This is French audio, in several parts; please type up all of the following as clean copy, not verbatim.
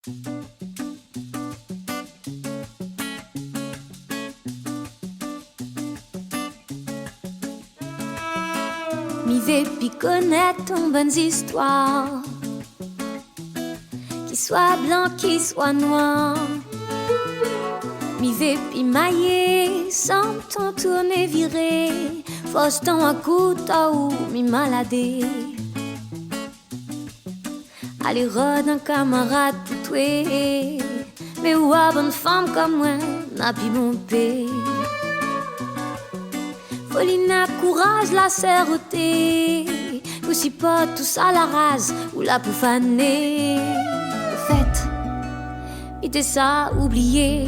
Mi vais puis connaître une bonne histoire, qui soit blanc, qui soit noir. Mi vais puis mailler, sans ton tourner virer, fausse ton à couteau, mi maladé. Allez, rôde un camarade pour tuer, mais ou a bonne femme comme moi, n'a pu mon père. Folina, courage, la serreté, aussi pas tout ça la rase ou la poufanée. Au fait, il était ça oublié.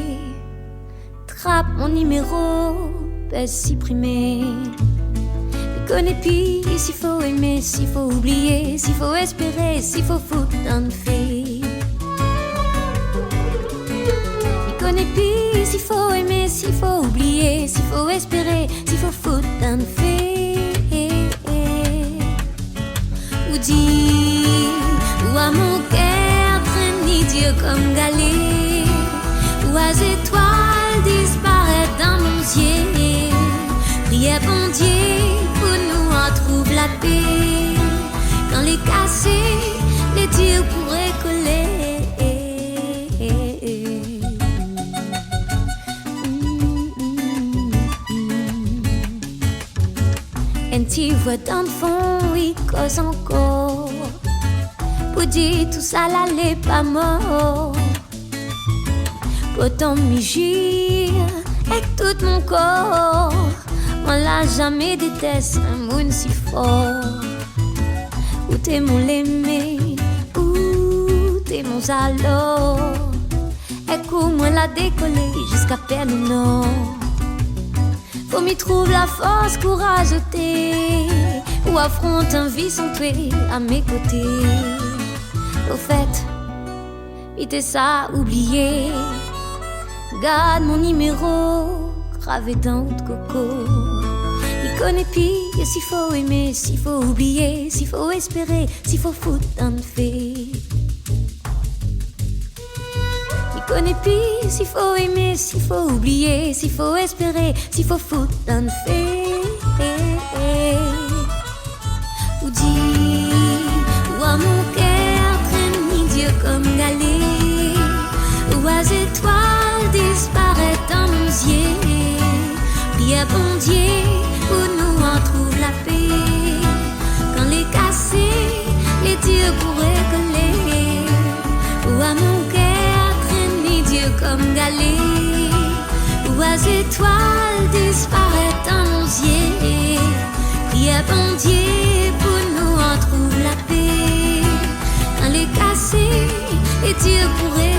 Trappe mon numéro, pèse supprimé. Mais connais pis, s'il faut aimer, s'il faut oublier, s'il faut espérer, s'il faut foutre un fait. Mais connais pis, s'il faut aimer, s'il faut oublier, s'il faut espérer, s'il faut foutre un fait. Ou dit, ou à mon cœur traîne Dieu comme galet, ou à étoiles disparaître dans mon ciel. Priez bon Dieu pour nous retrouver la paix. Quand les cassés, les tirs pourraient coller. Un petit voix dans le fond, oui, cause encore. Pour dire tout ça, l'allait pas mort. Pourtant, m'y jure avec tout mon corps. Moi, là, jamais déteste un monde si fort. Où t'es mon l'aimé, où t'es mon zalo. Écoute-moi la décoller jusqu'à peine le nord. Faut m'y trouver la force, courage, ou affronte un vie sans tuer à mes côtés. Au fait, il était ça oublié. Garde mon numéro gravé dans le coco. Il connaît pis s'il faut aimer, s'il faut oublier, s'il faut espérer, s'il faut foutre un fait. Il connaît pis s'il faut aimer, s'il faut oublier, s'il faut espérer, s'il faut foutre un fait. Ou dit, ou à mon cœur traîne Dieu comme galet, ou à étoiles disparaître dans mon ciel. Priez bon Dieu pour nous retrouver la paix. Quand les cassés, les tirs pourraient coller. Ou à mon cœur traîne Dieu comme galet, ou à étoiles disparaître dans mon ciel. Priez bon Dieu pour nous retrouver la paix. Quand les cassés, les tirs pourraient